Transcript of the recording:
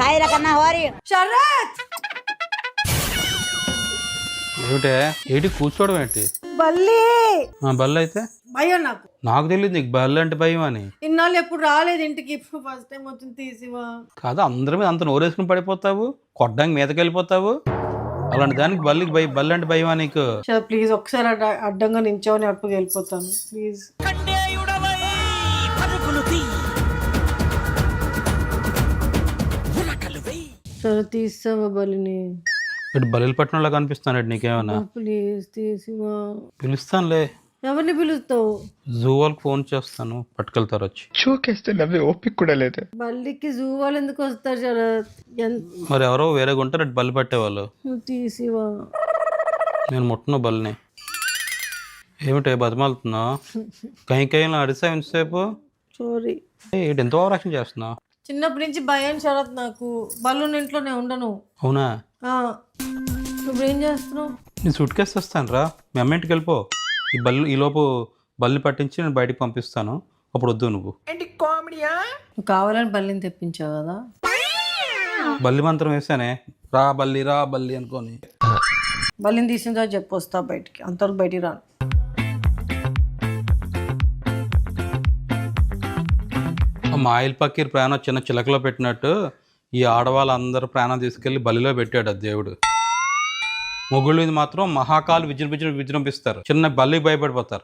Hi రకన్నా హోరీ Sarath ఏమిటే ఏంటి కూర్చోవడం ఏంటి బల్లి బల్లి అయితే భయం నాకు నాకు తెలియదు నీకు బల్లి అంటే భయం అని. ఇన్నాళ్ళు ఎప్పుడు రాలేదు ఇంటికి, ఇప్పుడు ఫస్ట్ టైం వచ్చింది తీసివా. కాదు అందరి మీద అంత నోరేసుకుని పడిపోతావు, కొట్టడానికి మీదకి వెళ్ళిపోతావు. అలాంటి దానికి బల్లి అంటే భయమా నీకు? ప్లీజ్ ఒకసారి అడ్డంగా నించోని అప్పుడు వెళ్ళిపోతాను ప్లీజ్. సరే తీసావా బలిని? ఇటు బల్లిలు పట్టణంలో కనిపిస్తాను నీకేమన్నా? ప్లీజ్ తీసివా. పిలుస్తానులే. ఎవరిని పిలుస్తావు? జూ వాళ్ళకి ఫోన్ చేస్తాను, పట్టుకెళ్తారు వచ్చి. చూకేస్తే నవ్వే ఓపిక కూడా లేదు. బల్లికి జూ వాళ్ళు ఎందుకు వస్తారు శరత్? మరి ఎవరో వేరేగా ఉంటారు అటు బల్లి పట్టేవాళ్ళు. తీసివా. నేను ముట్టను బల్లిని. ఏమిటే బతిమాలుతున్నావు? కైనా అడిసావు ఇంతసేపు? సారీ. ఏంటి ఎంత ఓవరాక్షన్ చేస్తున్నావు? చిన్నప్పటి నుంచి భయం శరత్ నాకు. బల్లు ఇంట్లోనే ఉండను. అవునా? నువ్వేం చేస్తున్నావు? నేను సూట్ కేసు వస్తాను రా, మీ అమ్మ ఇంటికి వెళ్ళిపో. ఈలోపు బల్లి పట్టించి నేను బయటికి పంపిస్తాను, అప్పుడు వద్దు నువ్వు. నువ్వు కావాలని బల్లిని తెప్పించావు కదా. బల్లి మంత్రం వేసానే, రా బల్లి అనుకోని. బల్లిని తీసిన తర్వాత చెప్పు, వస్తా బయటికి. అంతవరకు బయటికి రాను. మా ఆయిల్ పక్కీర్ ప్రాణం చిన్న చిలకలో పెట్టినట్టు ఈ ఆడవాళ్ళందరూ ప్రాణం తీసుకెళ్లి బలిలో పెట్టాడు ఆ దేవుడు. మొగుళ్ళు ఇది మాత్రం మహాకాలు విజృంభిస్తారు, చిన్న బల్లికి భయపడిపోతారు.